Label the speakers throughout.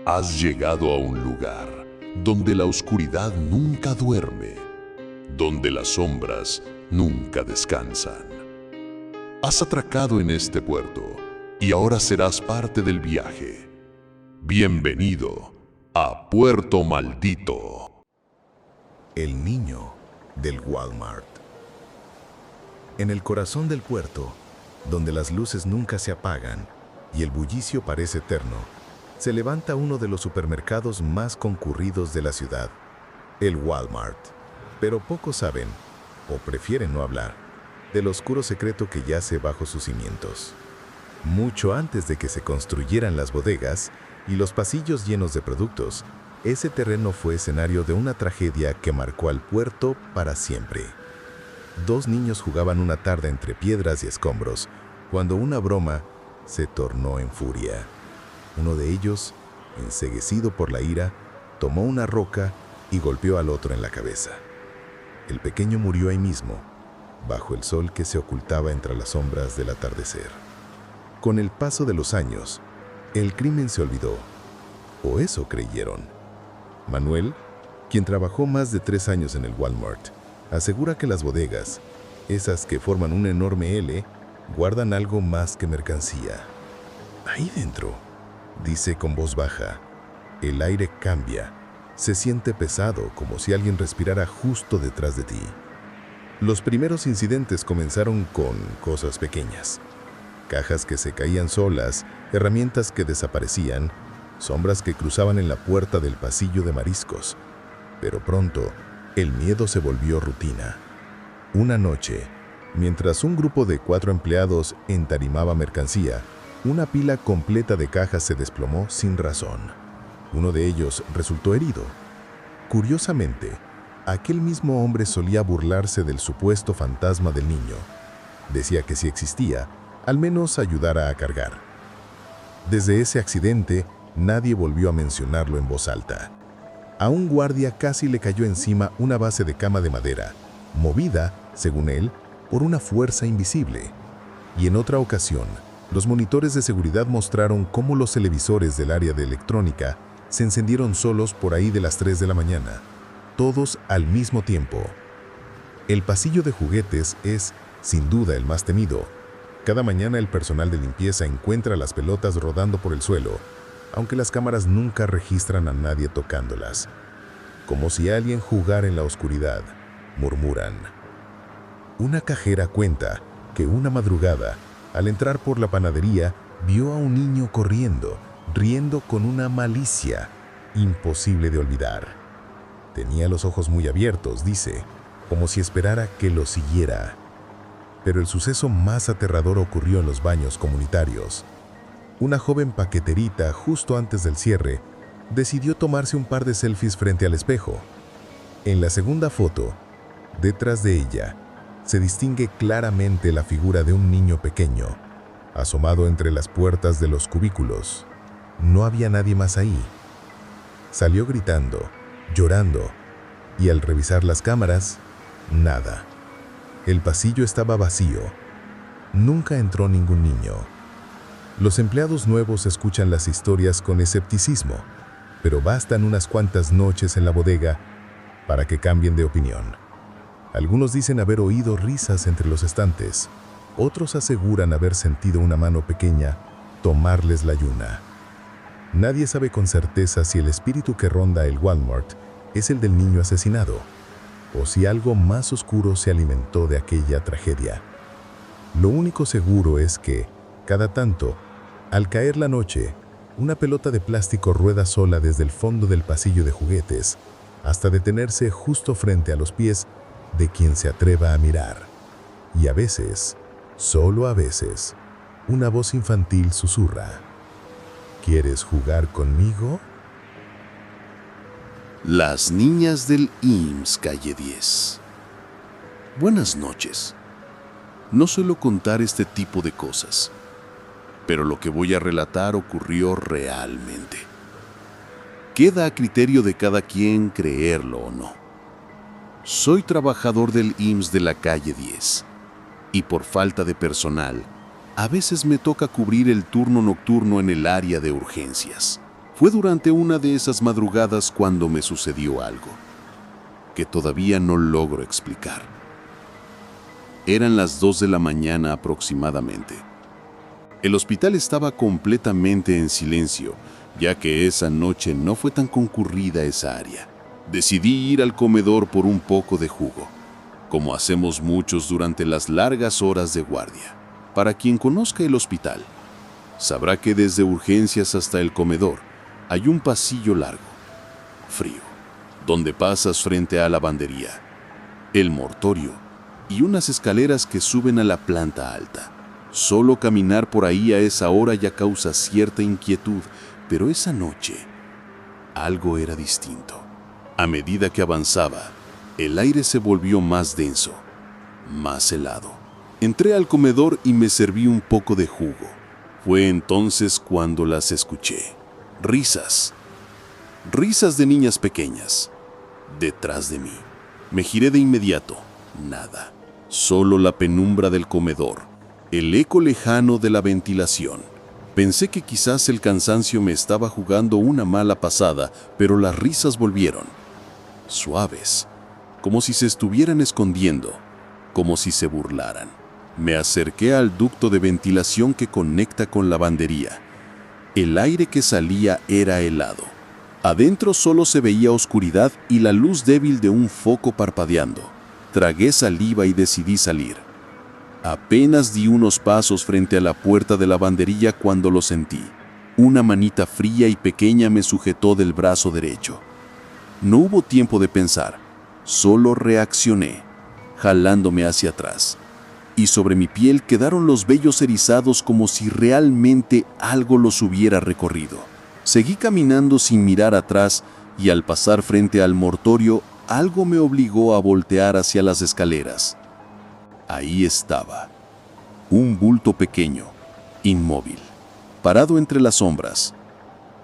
Speaker 1: Has llegado a un lugar donde la oscuridad nunca duerme, donde las sombras nunca descansan. Has atracado en este puerto y ahora serás parte del viaje. Bienvenido a Puerto Maldito.
Speaker 2: El niño del Walmart. En el corazón del puerto, donde las luces nunca se apagan y el bullicio parece eterno, se levanta uno de los supermercados más concurridos de la ciudad, el Walmart. Pero pocos saben, o prefieren no hablar, del oscuro secreto que yace bajo sus cimientos. Mucho antes de que se construyeran las bodegas y los pasillos llenos de productos, ese terreno fue escenario de una tragedia que marcó al puerto para siempre. Dos niños jugaban una tarde entre piedras y escombros, cuando una broma se tornó en furia. Uno de ellos, enceguecido por la ira, tomó una roca y golpeó al otro en la cabeza. El pequeño murió ahí mismo, bajo el sol que se ocultaba entre las sombras del atardecer. Con el paso de los años, el crimen se olvidó, o eso creyeron. Manuel, quien trabajó más de 3 años en el Walmart, asegura que las bodegas, esas que forman un enorme L, guardan algo más que mercancía. Ahí dentro, dice con voz baja, el aire cambia, se siente pesado como si alguien respirara justo detrás de ti. Los primeros incidentes comenzaron con cosas pequeñas. Cajas que se caían solas, herramientas que desaparecían, sombras que cruzaban en la puerta del pasillo de mariscos. Pero pronto, el miedo se volvió rutina. Una noche, mientras un grupo de 4 empleados entarimaba mercancía, una pila completa de cajas se desplomó sin razón. Uno de ellos resultó herido. Curiosamente, aquel mismo hombre solía burlarse del supuesto fantasma del niño. Decía que si existía, al menos ayudara a cargar. Desde ese accidente, nadie volvió a mencionarlo en voz alta. A un guardia casi le cayó encima una base de cama de madera, movida, según él, por una fuerza invisible. Y en otra ocasión, los monitores de seguridad mostraron cómo los televisores del área de electrónica se encendieron solos por ahí de las 3 de la mañana, todos al mismo tiempo. El pasillo de juguetes es, sin duda, el más temido. Cada mañana el personal de limpieza encuentra las pelotas rodando por el suelo, aunque las cámaras nunca registran a nadie tocándolas. Como si alguien jugara en la oscuridad, murmuran. Una cajera cuenta que una madrugada, al entrar por la panadería, vio a un niño corriendo, riendo con una malicia imposible de olvidar. Tenía los ojos muy abiertos, dice, como si esperara que lo siguiera. Pero el suceso más aterrador ocurrió en los baños comunitarios. Una joven paqueterita, justo antes del cierre, decidió tomarse un par de selfies frente al espejo. En la segunda foto, detrás de ella, se distingue claramente la figura de un niño pequeño, asomado entre las puertas de los cubículos. No había nadie más ahí. Salió gritando, llorando, y al revisar las cámaras, nada. El pasillo estaba vacío. Nunca entró ningún niño. Los empleados nuevos escuchan las historias con escepticismo, pero bastan unas cuantas noches en la bodega para que cambien de opinión. Algunos dicen haber oído risas entre los estantes, otros aseguran haber sentido una mano pequeña tomarles la yuna. Nadie sabe con certeza si el espíritu que ronda el Walmart es el del niño asesinado, o si algo más oscuro se alimentó de aquella tragedia. Lo único seguro es que, cada tanto, al caer la noche, una pelota de plástico rueda sola desde el fondo del pasillo de juguetes hasta detenerse justo frente a los pies de quien se atreva a mirar. Y a veces, solo a veces, una voz infantil susurra: ¿quieres jugar conmigo?
Speaker 3: Las niñas del IMSS, calle 10. Buenas noches. No suelo contar este tipo de cosas, pero lo que voy a relatar ocurrió realmente. Queda a criterio de cada quien creerlo o no. Soy trabajador del IMSS de la calle 10 y por falta de personal, a veces me toca cubrir el turno nocturno en el área de urgencias. Fue durante una de esas madrugadas cuando me sucedió algo que todavía no logro explicar. Eran las 2 de la mañana aproximadamente. El hospital estaba completamente en silencio, ya que esa noche no fue tan concurrida esa área. Decidí ir al comedor por un poco de jugo, como hacemos muchos durante las largas horas de guardia. Para quien conozca el hospital, sabrá que desde urgencias hasta el comedor hay un pasillo largo, frío, donde pasas frente a la lavandería, el mortorio y unas escaleras que suben a la planta alta. Solo caminar por ahí a esa hora ya causa cierta inquietud, pero esa noche algo era distinto. A medida que avanzaba, el aire se volvió más denso, más helado. Entré al comedor y me serví un poco de jugo. Fue entonces cuando las escuché. Risas. Risas de niñas pequeñas. Detrás de mí. Me giré de inmediato. Nada. Solo la penumbra del comedor. El eco lejano de la ventilación. Pensé que quizás el cansancio me estaba jugando una mala pasada, pero las risas volvieron. Suaves. Como si se estuvieran escondiendo. Como si se burlaran. Me acerqué al ducto de ventilación que conecta con la lavandería. El aire que salía era helado. Adentro solo se veía oscuridad y la luz débil de un foco parpadeando. Tragué saliva y decidí salir. Apenas di unos pasos frente a la puerta de la lavandería cuando lo sentí. Una manita fría y pequeña me sujetó del brazo derecho. No hubo tiempo de pensar, solo reaccioné, jalándome hacia atrás. Y sobre mi piel quedaron los vellos erizados como si realmente algo los hubiera recorrido. Seguí caminando sin mirar atrás y al pasar frente al mortorio, algo me obligó a voltear hacia las escaleras. Ahí estaba, un bulto pequeño, inmóvil, parado entre las sombras.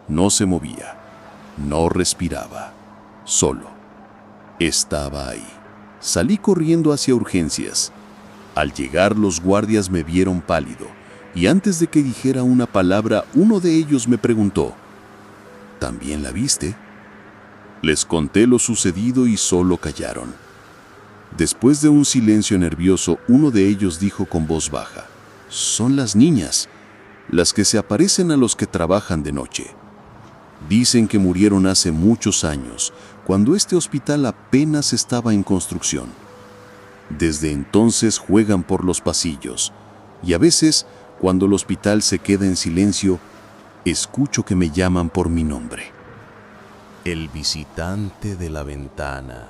Speaker 3: No se movía, no respiraba, solo. Estaba ahí. Salí corriendo hacia urgencias. Al llegar, los guardias me vieron pálido, y antes de que dijera una palabra, uno de ellos me preguntó, ¿también la viste? Les conté lo sucedido y solo callaron. Después de un silencio nervioso, uno de ellos dijo con voz baja, son las niñas, las que se aparecen a los que trabajan de noche. Dicen que murieron hace muchos años, cuando este hospital apenas estaba en construcción. Desde entonces juegan por los pasillos, y a veces, cuando el hospital se queda en silencio, escucho que me llaman por mi nombre.
Speaker 4: El visitante de la ventana.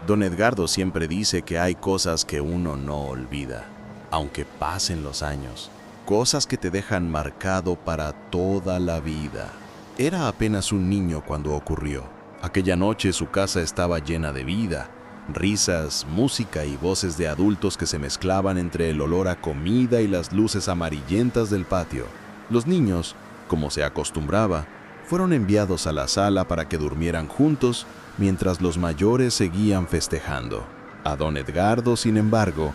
Speaker 4: Don Edgardo siempre dice que hay cosas que uno no olvida, aunque pasen los años. Cosas que te dejan marcado para toda la vida. Era apenas un niño cuando ocurrió. Aquella noche su casa estaba llena de vida. Risas, música y voces de adultos que se mezclaban entre el olor a comida y las luces amarillentas del patio. Los niños, como se acostumbraba, fueron enviados a la sala para que durmieran juntos mientras los mayores seguían festejando. A don Edgardo, sin embargo,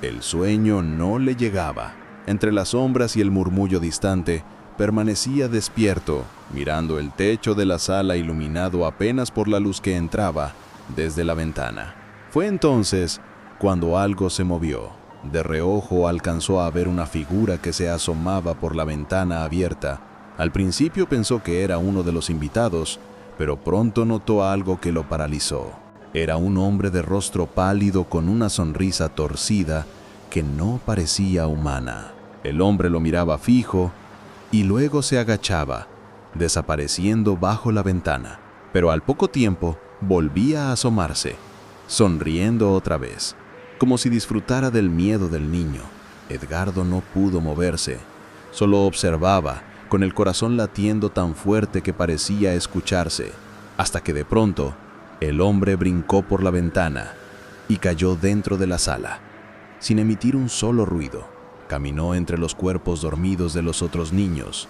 Speaker 4: el sueño no le llegaba. Entre las sombras y el murmullo distante, permanecía despierto, mirando el techo de la sala iluminado apenas por la luz que entraba desde la ventana. Fue entonces cuando algo se movió. De reojo alcanzó a ver una figura que se asomaba por la ventana abierta. Al principio pensó que era uno de los invitados, pero pronto notó algo que lo paralizó. Era un hombre de rostro pálido con una sonrisa torcida que no parecía humana. El hombre lo miraba fijo y luego se agachaba, desapareciendo bajo la ventana. Pero al poco tiempo volvía a asomarse, sonriendo otra vez, como si disfrutara del miedo del niño. Edgardo no pudo moverse, solo observaba, con el corazón latiendo tan fuerte que parecía escucharse, hasta que de pronto el hombre brincó por la ventana y cayó dentro de la sala, sin emitir un solo ruido. Caminó entre los cuerpos dormidos de los otros niños,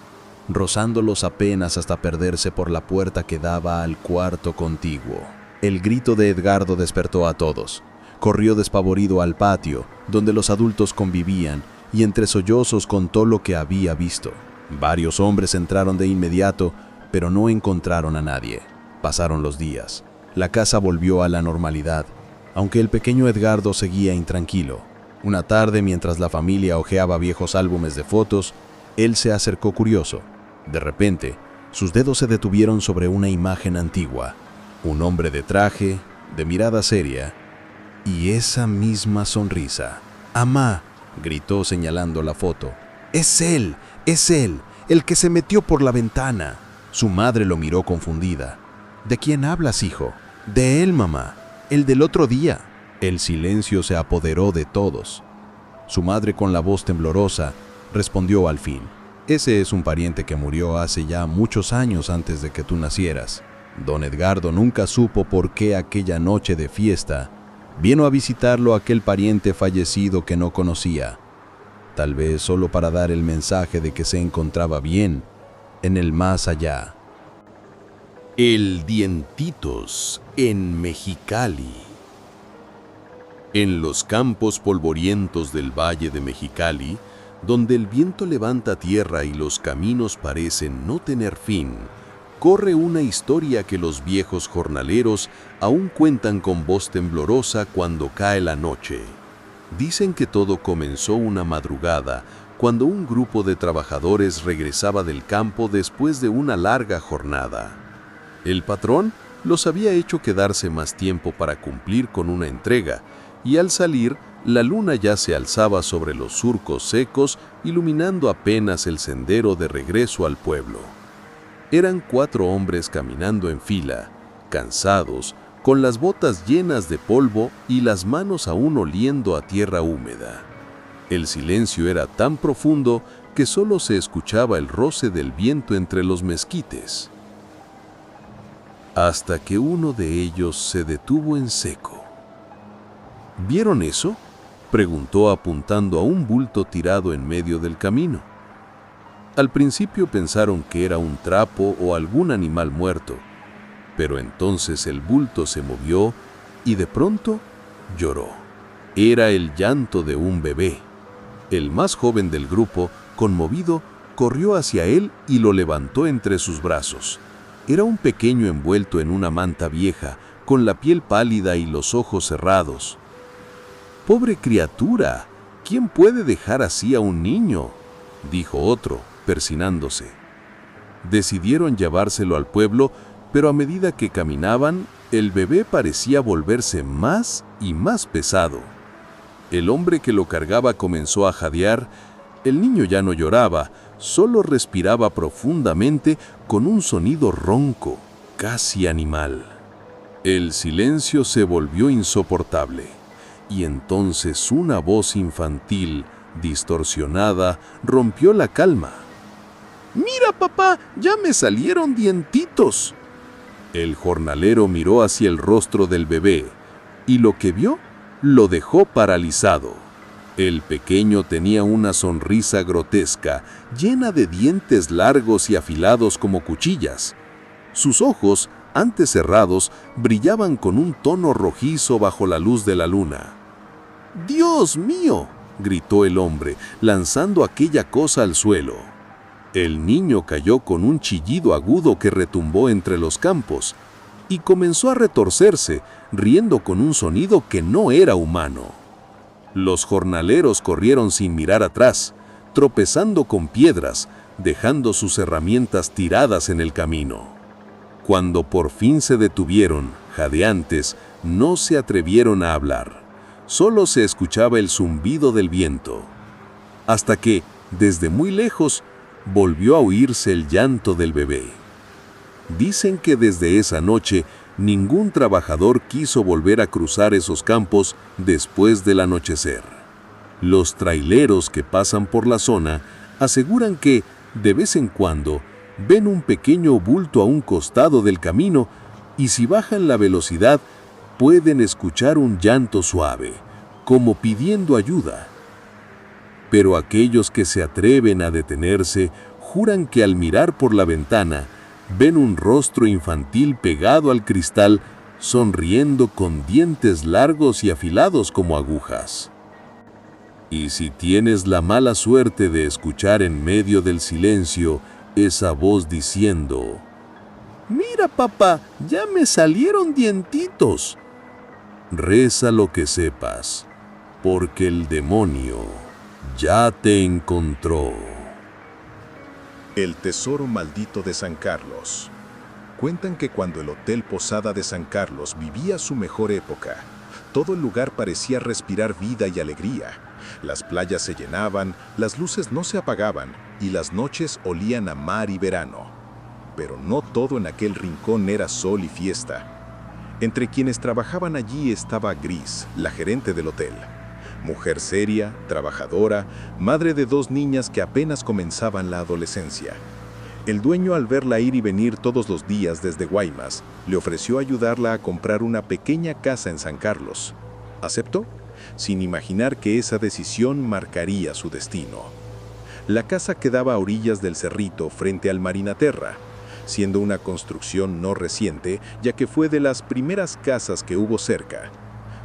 Speaker 4: rozándolos apenas hasta perderse por la puerta que daba al cuarto contiguo. El grito de Edgardo despertó a todos. Corrió despavorido al patio, donde los adultos convivían, y entre sollozos contó lo que había visto. Varios hombres entraron de inmediato, pero no encontraron a nadie. Pasaron los días. La casa volvió a la normalidad, aunque el pequeño Edgardo seguía intranquilo. Una tarde, mientras la familia hojeaba viejos álbumes de fotos, él se acercó curioso. De repente, sus dedos se detuvieron sobre una imagen antigua. Un hombre de traje, de mirada seria, y esa misma sonrisa. «¡Amá!», gritó señalando la foto. «¡Es él! ¡Es él! ¡El que se metió por la ventana!». Su madre lo miró confundida. «¿De quién hablas, hijo?». «De él, mamá. El del otro día». El silencio se apoderó de todos. Su madre, con la voz temblorosa, respondió al fin. «Ese es un pariente que murió hace ya muchos años antes de que tú nacieras. Don Edgardo nunca supo por qué aquella noche de fiesta vino a visitarlo aquel pariente fallecido que no conocía. Tal vez solo para dar el mensaje de que se encontraba bien en el más allá».
Speaker 3: El Dientitos en Mexicali. En los campos polvorientos del valle de Mexicali, donde el viento levanta tierra y los caminos parecen no tener fin, corre una historia que los viejos jornaleros aún cuentan con voz temblorosa cuando cae la noche. Dicen que todo comenzó una madrugada, cuando un grupo de trabajadores regresaba del campo después de una larga jornada. El patrón los había hecho quedarse más tiempo para cumplir con una entrega, y al salir, la luna ya se alzaba sobre los surcos secos, iluminando apenas el sendero de regreso al pueblo. Eran 4 hombres caminando en fila, cansados, con las botas llenas de polvo y las manos aún oliendo a tierra húmeda. El silencio era tan profundo que solo se escuchaba el roce del viento entre los mezquites. Hasta que uno de ellos se detuvo en seco. ¿Vieron eso?, preguntó apuntando a un bulto tirado en medio del camino. Al principio pensaron que era un trapo o algún animal muerto, pero entonces el bulto se movió y de pronto lloró. Era el llanto de un bebé. El más joven del grupo, conmovido, corrió hacia él y lo levantó entre sus brazos. Era un pequeño envuelto en una manta vieja, con la piel pálida y los ojos cerrados. «¡Pobre criatura! ¿Quién puede dejar así a un niño?», dijo otro, persinándose. Decidieron llevárselo al pueblo, pero a medida que caminaban, el bebé parecía volverse más y más pesado. El hombre que lo cargaba comenzó a jadear. El niño ya no lloraba, solo respiraba profundamente con un sonido ronco, casi animal. El silencio se volvió insoportable. Y entonces una voz infantil, distorsionada, rompió la calma. «¡Mira, papá! ¡Ya me salieron dientitos!». El jornalero miró hacia el rostro del bebé, y lo que vio lo dejó paralizado. El pequeño tenía una sonrisa grotesca, llena de dientes largos y afilados como cuchillas. Sus ojos, antes cerrados, brillaban con un tono rojizo bajo la luz de la luna. «¡Dios mío!», gritó el hombre, lanzando aquella cosa al suelo. El niño cayó con un chillido agudo que retumbó entre los campos y comenzó a retorcerse, riendo con un sonido que no era humano. Los jornaleros corrieron sin mirar atrás, tropezando con piedras, dejando sus herramientas tiradas en el camino. Cuando por fin se detuvieron, jadeantes, no se atrevieron a hablar. Solo se escuchaba el zumbido del viento, hasta que, desde muy lejos, volvió a oírse el llanto del bebé. Dicen que desde esa noche ningún trabajador quiso volver a cruzar esos campos después del anochecer. Los traileros que pasan por la zona aseguran que, de vez en cuando, ven un pequeño bulto a un costado del camino y si bajan la velocidad, pueden escuchar un llanto suave, como pidiendo ayuda. Pero aquellos que se atreven a detenerse juran que al mirar por la ventana ven un rostro infantil pegado al cristal, sonriendo con dientes largos y afilados como agujas. Y si tienes la mala suerte de escuchar en medio del silencio esa voz diciendo Mira, papá, ya me salieron dientitos. Reza lo que sepas, porque el demonio ya te encontró.
Speaker 2: El tesoro maldito de San Carlos. Cuentan que cuando el Hotel Posada de San Carlos vivía su mejor época, todo el lugar parecía respirar vida y alegría. Las playas se llenaban, las luces no se apagaban y las noches olían a mar y verano. Pero no todo en aquel rincón era sol y fiesta. Entre quienes trabajaban allí estaba Gris, la gerente del hotel. Mujer seria, trabajadora, madre de 2 niñas que apenas comenzaban la adolescencia. El dueño, al verla ir y venir todos los días desde Guaymas, le ofreció ayudarla a comprar una pequeña casa en San Carlos. ¿Aceptó? Sin imaginar que esa decisión marcaría su destino. La casa quedaba a orillas del cerrito frente al Marinaterra, siendo una construcción no reciente, ya que fue de las primeras casas que hubo cerca,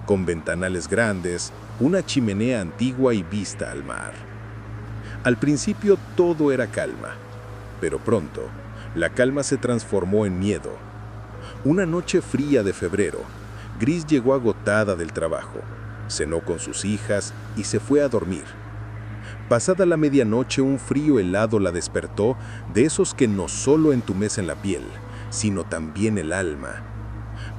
Speaker 2: con ventanales grandes, una chimenea antigua y vista al mar. Al principio todo era calma, pero pronto la calma se transformó en miedo. Una noche fría de febrero, Gris llegó agotada del trabajo, cenó con sus hijas y se fue a dormir. Pasada la medianoche, un frío helado la despertó, de esos que no solo entumecen la piel, sino también el alma.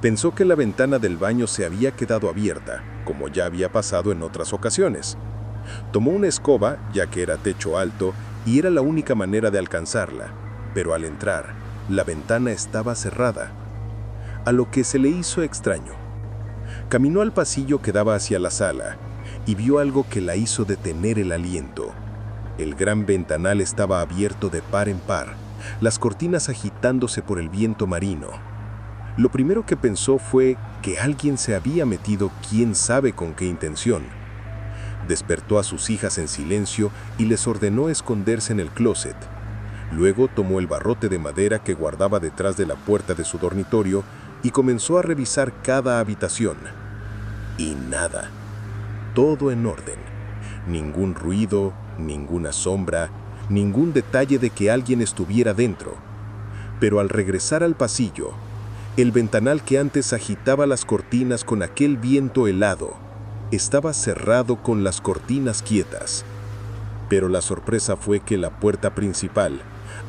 Speaker 2: Pensó que la ventana del baño se había quedado abierta, como ya había pasado en otras ocasiones. Tomó una escoba, ya que era techo alto, y era la única manera de alcanzarla, pero al entrar, la ventana estaba cerrada, a lo que se le hizo extraño. Caminó al pasillo que daba hacia la sala, y vio algo que la hizo detener el aliento. El gran ventanal estaba abierto de par en par, las cortinas agitándose por el viento marino. Lo primero que pensó fue que alguien se había metido, quién sabe con qué intención. Despertó a sus hijas en silencio y les ordenó esconderse en el closet. Luego tomó el barrote de madera que guardaba detrás de la puerta de su dormitorio y comenzó a revisar cada habitación. Y nada. Todo en orden. Ningún ruido, ninguna sombra, ningún detalle de que alguien estuviera dentro. Pero al regresar al pasillo, el ventanal que antes agitaba las cortinas con aquel viento helado, estaba cerrado con las cortinas quietas. Pero la sorpresa fue que la puerta principal,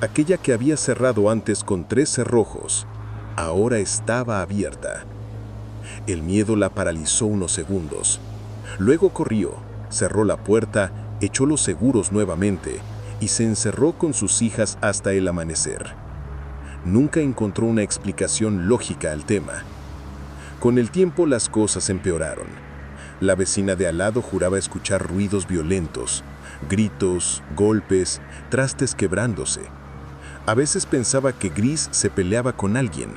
Speaker 2: aquella que había cerrado antes con 3 cerrojos, ahora estaba abierta. El miedo la paralizó unos segundos. Luego corrió, cerró la puerta, echó los seguros nuevamente y se encerró con sus hijas hasta el amanecer. Nunca encontró una explicación lógica al tema. Con el tiempo las cosas empeoraron. La vecina de al lado juraba escuchar ruidos violentos, gritos, golpes, trastes quebrándose. A veces pensaba que Gris se peleaba con alguien,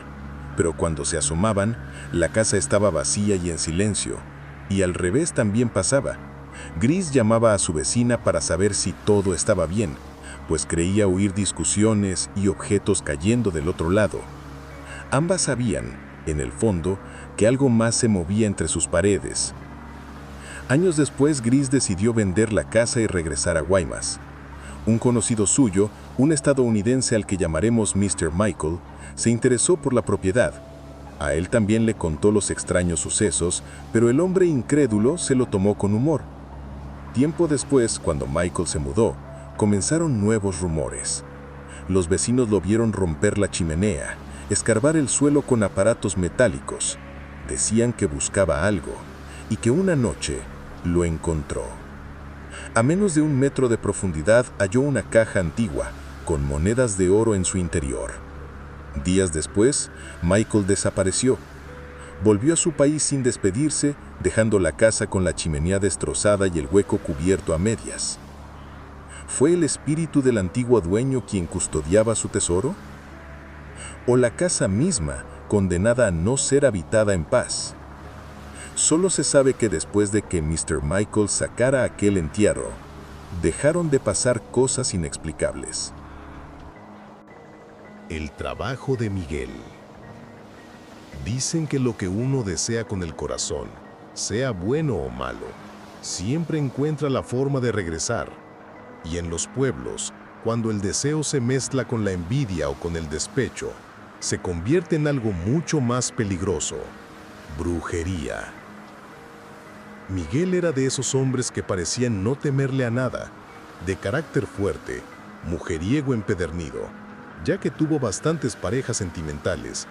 Speaker 2: pero cuando se asomaban, la casa estaba vacía y en silencio. Y al revés también pasaba. Gris llamaba a su vecina para saber si todo estaba bien, pues creía oír discusiones y objetos cayendo del otro lado. Ambas sabían, en el fondo, que algo más se movía entre sus paredes. Años después, Gris decidió vender la casa y regresar a Guaymas. Un conocido suyo, un estadounidense al que llamaremos Mr. Michael, se interesó por la propiedad. A él también le contó los extraños sucesos, pero el hombre incrédulo se lo tomó con humor. Tiempo después, cuando Michael se mudó, comenzaron nuevos rumores. Los vecinos lo vieron romper la chimenea, escarbar el suelo con aparatos metálicos. Decían que buscaba algo y que una noche lo encontró. A menos de 1 metro de profundidad halló una caja antigua con monedas de oro en su interior. Días después, Michael desapareció. Volvió a su país sin despedirse, dejando la casa con la chimenea destrozada y el hueco cubierto a medias. ¿Fue el espíritu del antiguo dueño quien custodiaba su tesoro? ¿O la casa misma, condenada a no ser habitada en paz? Solo se sabe que después de que Mr. Michael sacara aquel entierro, dejaron de pasar cosas inexplicables. El trabajo de Miguel. Dicen que lo que uno desea con el corazón, sea bueno o malo, siempre encuentra la forma de regresar. Y en los pueblos, cuando el deseo se mezcla con la envidia o con el despecho, se convierte en algo mucho más peligroso: brujería. Miguel era de esos hombres que parecían no temerle a nada, de carácter fuerte, mujeriego empedernido, ya que tuvo bastantes parejas sentimentales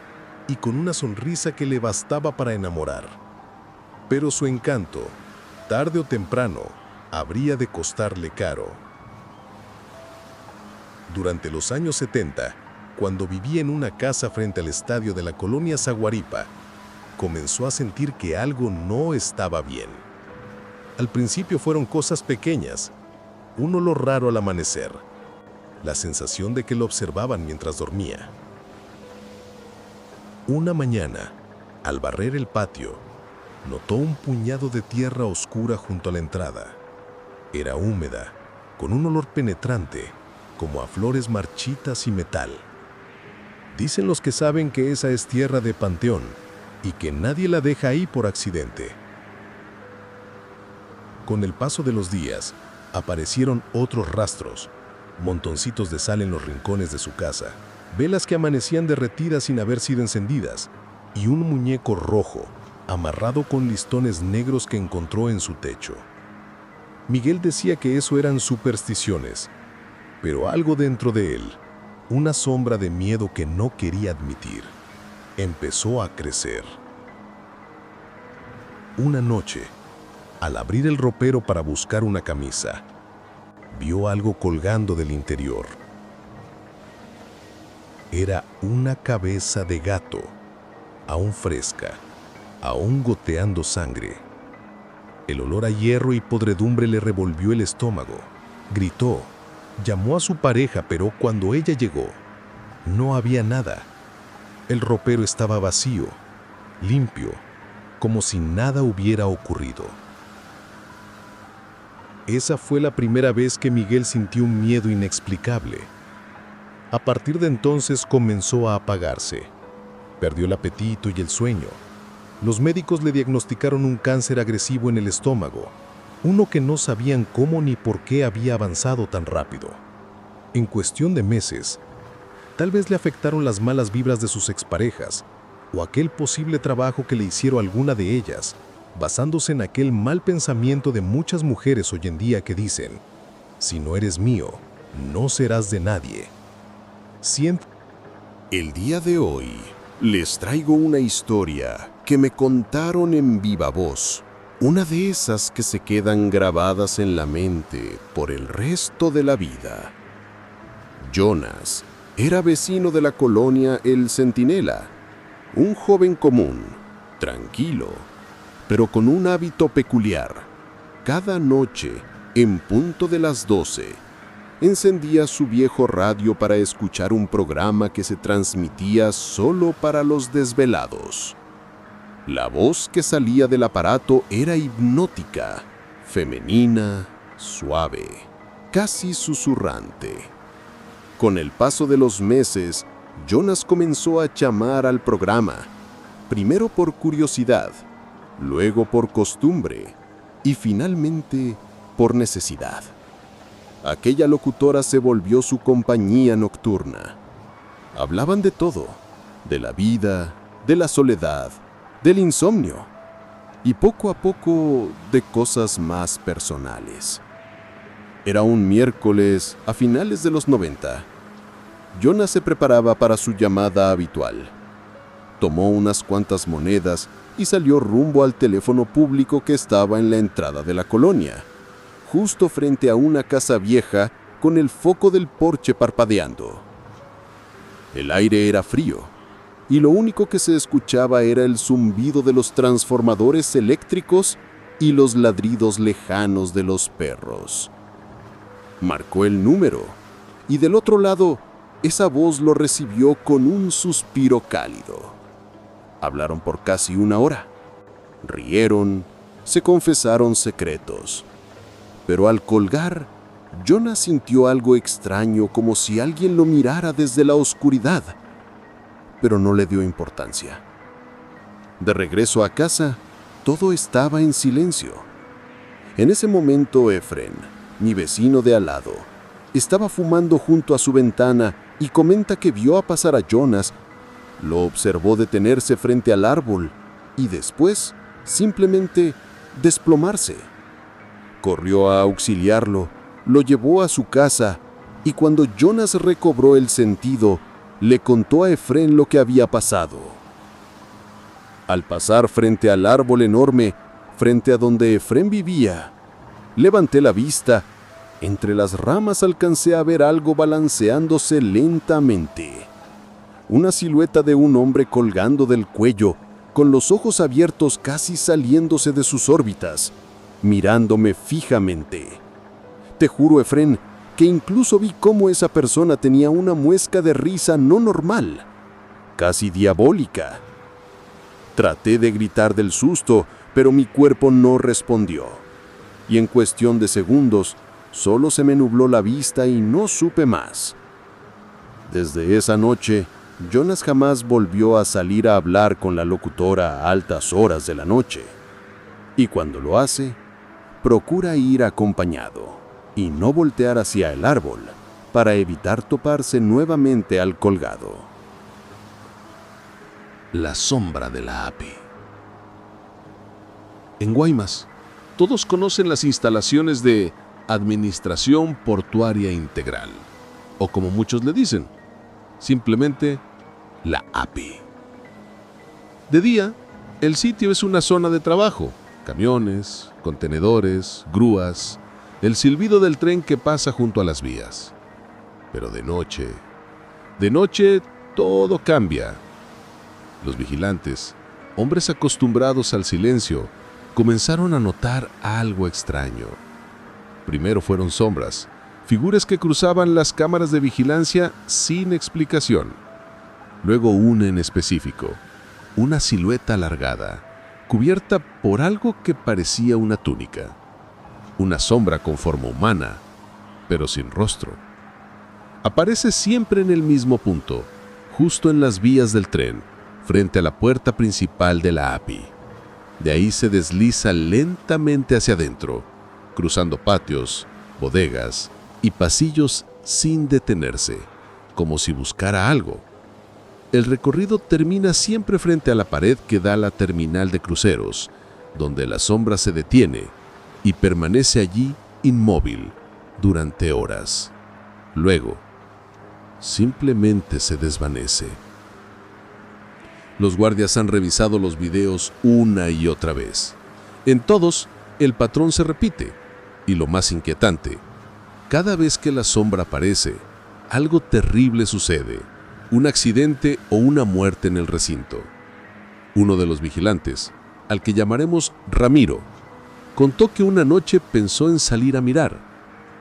Speaker 2: y con una sonrisa que le bastaba para enamorar. Pero su encanto, tarde o temprano, habría de costarle caro. Durante los años 70, cuando vivía en una casa frente al estadio de la colonia Zaguaripa, comenzó a sentir que algo no estaba bien. Al principio fueron cosas pequeñas: un olor raro al amanecer, la sensación de que lo observaban mientras dormía. Una mañana, al barrer el patio, notó un puñado de tierra oscura junto a la entrada. Era húmeda, con un olor penetrante, como a flores marchitas y metal. Dicen los que saben que esa es tierra de panteón y que nadie la deja ahí por accidente. Con el paso de los días, aparecieron otros rastros: montoncitos de sal en los rincones de su casa, velas que amanecían derretidas sin haber sido encendidas, y un muñeco rojo, amarrado con listones negros que encontró en su techo. Miguel decía que eso eran supersticiones, pero algo dentro de él, una sombra de miedo que no quería admitir, empezó a crecer. Una noche, al abrir el ropero para buscar una camisa, vio algo colgando del interior. Era una cabeza de gato, aún fresca, aún goteando sangre. El olor a hierro y podredumbre le revolvió el estómago. Gritó, llamó a su pareja, pero cuando ella llegó, no había nada. El ropero estaba vacío, limpio, como si nada hubiera ocurrido. Esa fue la primera vez que Miguel sintió un miedo inexplicable. A partir de entonces comenzó a apagarse. Perdió el apetito y el sueño. Los médicos le diagnosticaron un cáncer agresivo en el estómago, uno que no sabían cómo ni por qué había avanzado tan rápido. En cuestión de meses, tal vez le afectaron las malas vibras de sus exparejas o aquel posible trabajo que le hicieron alguna de ellas, basándose en aquel mal pensamiento de muchas mujeres hoy en día que dicen: si no eres mío, no serás de nadie.
Speaker 4: El día de hoy les traigo una historia que me contaron en viva voz, una de esas que se quedan grabadas en la mente por el resto de la vida. Jonas era vecino de la colonia El Centinela, un joven común, tranquilo, pero con un hábito peculiar. Cada noche, en punto de las 12, encendía su viejo radio para escuchar un programa que se transmitía solo para los desvelados. La voz que salía del aparato era hipnótica, femenina, suave, casi susurrante. Con el paso de los meses, Jonas comenzó a llamar al programa, primero por curiosidad, luego por costumbre y finalmente por necesidad. Aquella locutora se volvió su compañía nocturna. Hablaban de todo, de la vida, de la soledad, del insomnio y poco a poco de cosas más personales. Era un miércoles a finales de los 90. Jonas se preparaba para su llamada habitual. Tomó unas cuantas monedas y salió rumbo al teléfono público que estaba en la entrada de la colonia, justo frente a una casa vieja con el foco del porche parpadeando. El aire era frío y lo único que se escuchaba era el zumbido de los transformadores eléctricos y los ladridos lejanos de los perros. Marcó el número y del otro lado, esa voz lo recibió con un suspiro cálido. Hablaron por casi una hora. Rieron, se confesaron secretos. Pero al colgar, Jonas sintió algo extraño, como si alguien lo mirara desde la oscuridad, pero no le dio importancia. De regreso a casa, todo estaba en silencio. En ese momento, Efren, mi vecino de al lado, estaba fumando junto a su ventana y comenta que vio a pasar a Jonas,
Speaker 3: Lo observó detenerse frente al árbol y después simplemente desplomarse. Corrió a auxiliarlo, lo llevó a su casa y cuando Jonas recobró el sentido, le contó a Efrén lo que había pasado. Al pasar frente al árbol enorme, frente a donde Efrén vivía, levanté la vista. Entre las ramas alcancé a ver algo balanceándose lentamente. Una silueta de un hombre colgando del cuello, con los ojos abiertos casi saliéndose de sus órbitas, mirándome fijamente. Te juro, Efrén, que incluso vi cómo esa persona tenía una muesca de risa no normal, casi diabólica. Traté de gritar del susto, pero mi cuerpo no respondió. Y en cuestión de segundos, solo se me nubló la vista y no supe más. Desde esa noche, Jonas jamás volvió a salir a hablar con la locutora a altas horas de la noche. Y cuando lo hace, procura ir acompañado y no voltear hacia el árbol para evitar toparse nuevamente al colgado.
Speaker 1: La sombra de la API. En Guaymas, todos conocen las instalaciones de Administración Portuaria Integral, o como muchos le dicen, simplemente la API. De día, el sitio es una zona de trabajo, camiones, contenedores, grúas, el silbido del tren que pasa junto a las vías. Pero de noche todo cambia. Los vigilantes, hombres acostumbrados al silencio, comenzaron a notar algo extraño. Primero fueron sombras, figuras que cruzaban las cámaras de vigilancia sin explicación. Luego una en específico, una silueta alargada, cubierta por algo que parecía una túnica. Una sombra con forma humana, pero sin rostro. Aparece siempre en el mismo punto, justo en las vías del tren, frente a la puerta principal de la API. De ahí se desliza lentamente hacia adentro, cruzando patios, bodegas y pasillos sin detenerse, como si buscara algo. El recorrido termina siempre frente a la pared que da a la terminal de cruceros, donde la sombra se detiene y permanece allí inmóvil durante horas. Luego, simplemente se desvanece. Los guardias han revisado los videos una y otra vez. En todos, el patrón se repite. Y lo más inquietante, cada vez que la sombra aparece, algo terrible sucede. Un accidente o una muerte en el recinto. Uno de los vigilantes, al que llamaremos Ramiro, contó que una noche pensó en salir a mirar.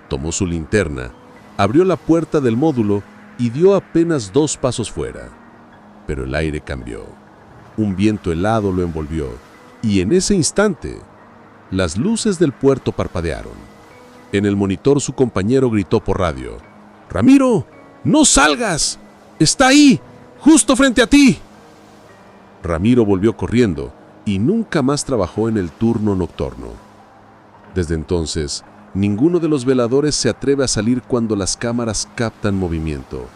Speaker 1: Tomó su linterna, abrió la puerta del módulo y dio apenas 2 pasos fuera. Pero el aire cambió. Un viento helado lo envolvió y en ese instante, las luces del puerto parpadearon. En el monitor su compañero gritó por radio: «¡Ramiro, no salgas! ¡Está ahí, justo frente a ti!». Ramiro volvió corriendo y nunca más trabajó en el turno nocturno. Desde entonces, ninguno de los veladores se atreve a salir cuando las cámaras captan movimiento.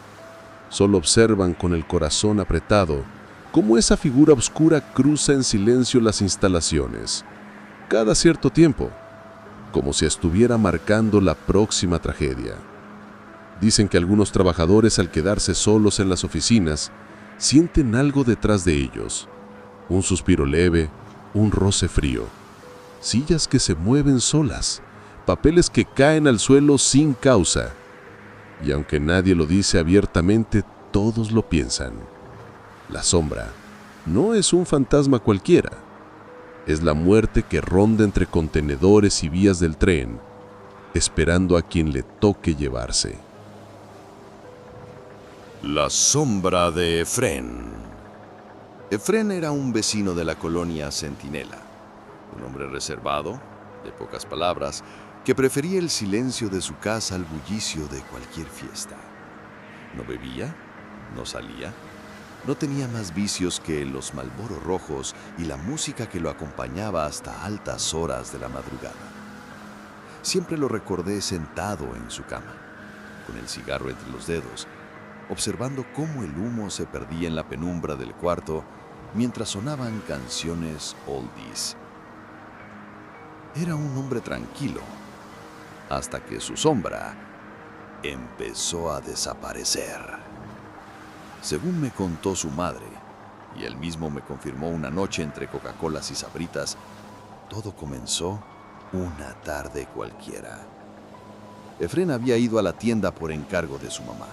Speaker 1: Solo observan con el corazón apretado cómo esa figura oscura cruza en silencio las instalaciones, cada cierto tiempo, como si estuviera marcando la próxima tragedia. Dicen que algunos trabajadores, al quedarse solos en las oficinas, sienten algo detrás de ellos, un suspiro leve, un roce frío, sillas que se mueven solas, papeles que caen al suelo sin causa. Y aunque nadie lo dice abiertamente, todos lo piensan. La sombra no es un fantasma cualquiera. Es la muerte que ronda entre contenedores y vías del tren, esperando a quien le toque llevarse.
Speaker 5: La sombra de Efrén. Efrén era un vecino de la colonia Centinela, un hombre reservado, de pocas palabras, que prefería el silencio de su casa al bullicio de cualquier fiesta. No bebía, no salía, no tenía más vicios que los Marlboro rojos y la música que lo acompañaba hasta altas horas de la madrugada. Siempre lo recordé sentado en su cama, con el cigarro entre los dedos, observando cómo el humo se perdía en la penumbra del cuarto mientras sonaban canciones oldies. Era un hombre tranquilo, hasta que su sombra empezó a desaparecer. Según me contó su madre, y él mismo me confirmó una noche entre Coca-Colas y Sabritas, todo comenzó una tarde cualquiera. Efrén había ido a la tienda por encargo de su mamá.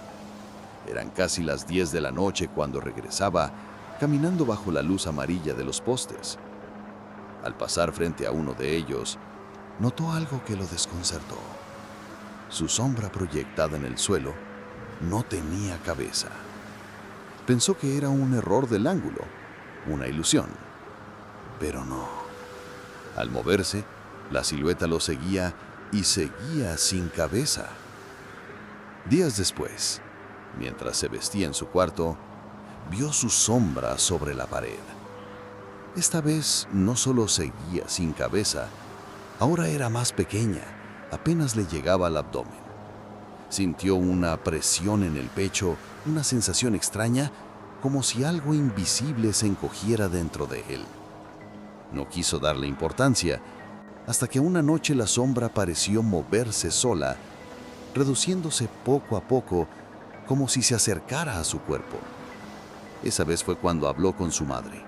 Speaker 5: Eran casi las 10 de la noche cuando regresaba, caminando bajo la luz amarilla de los postes. Al pasar frente a uno de ellos, notó algo que lo desconcertó. Su sombra proyectada en el suelo no tenía cabeza. Pensó que era un error del ángulo, una ilusión. Pero no. Al moverse, la silueta lo seguía y seguía sin cabeza. Días después, mientras se vestía en su cuarto, vio su sombra sobre la pared. Esta vez no solo seguía sin cabeza, ahora era más pequeña, apenas le llegaba al abdomen. Sintió una presión en el pecho, una sensación extraña, como si algo invisible se encogiera dentro de él. No quiso darle importancia, hasta que una noche la sombra pareció moverse sola, reduciéndose poco a poco, como si se acercara a su cuerpo. Esa vez fue cuando habló con su madre.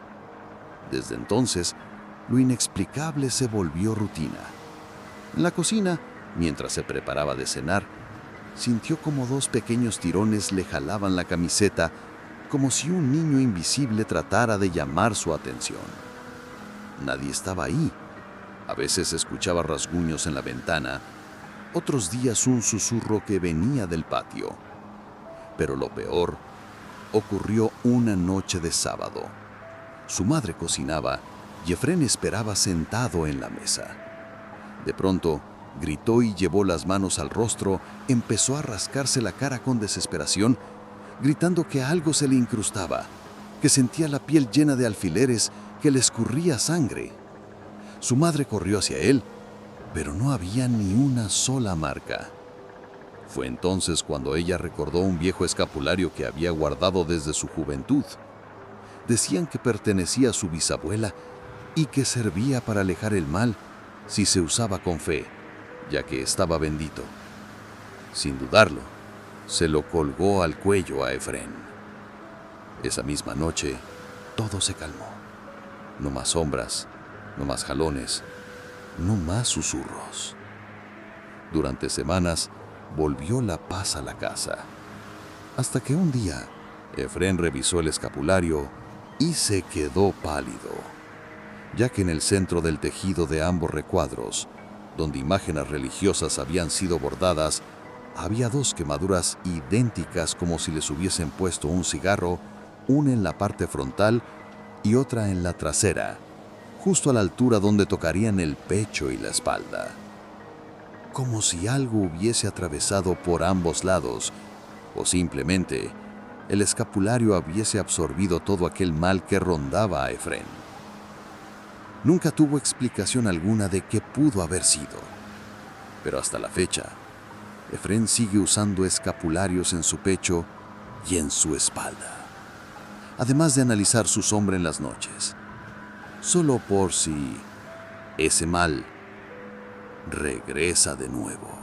Speaker 5: Desde entonces, lo inexplicable se volvió rutina. En la cocina, mientras se preparaba de cenar, sintió como 2 pequeños tirones le jalaban la camiseta, como si un niño invisible tratara de llamar su atención. Nadie estaba ahí. A veces escuchaba rasguños en la ventana, otros días un susurro que venía del patio. Pero lo peor ocurrió una noche de sábado. Su madre cocinaba y Efrén esperaba sentado en la mesa. De pronto, gritó y llevó las manos al rostro, empezó a rascarse la cara con desesperación, gritando que algo se le incrustaba, que sentía la piel llena de alfileres, que le escurría sangre. Su madre corrió hacia él, pero no había ni una sola marca. Fue entonces cuando ella recordó un viejo escapulario que había guardado desde su juventud. Decían que pertenecía a su bisabuela y que servía para alejar el mal si se usaba con fe, ya que estaba bendito. Sin dudarlo, se lo colgó al cuello a Efrén. Esa misma noche, todo se calmó. No más sombras, no más jalones, no más susurros. Durante semanas, volvió la paz a la casa. Hasta que un día, Efrén revisó el escapulario y se quedó pálido, ya que en el centro del tejido de ambos recuadros, donde imágenes religiosas habían sido bordadas, había 2 quemaduras idénticas como si les hubiesen puesto un cigarro, una en la parte frontal y otra en la trasera, justo a la altura donde tocarían el pecho y la espalda. Como si algo hubiese atravesado por ambos lados, o simplemente el escapulario hubiese absorbido todo aquel mal que rondaba a Efrén. Nunca tuvo explicación alguna de qué pudo haber sido, pero hasta la fecha, Efrén sigue usando escapularios en su pecho y en su espalda, además de analizar su sombra en las noches, solo por si ese mal regresa de nuevo.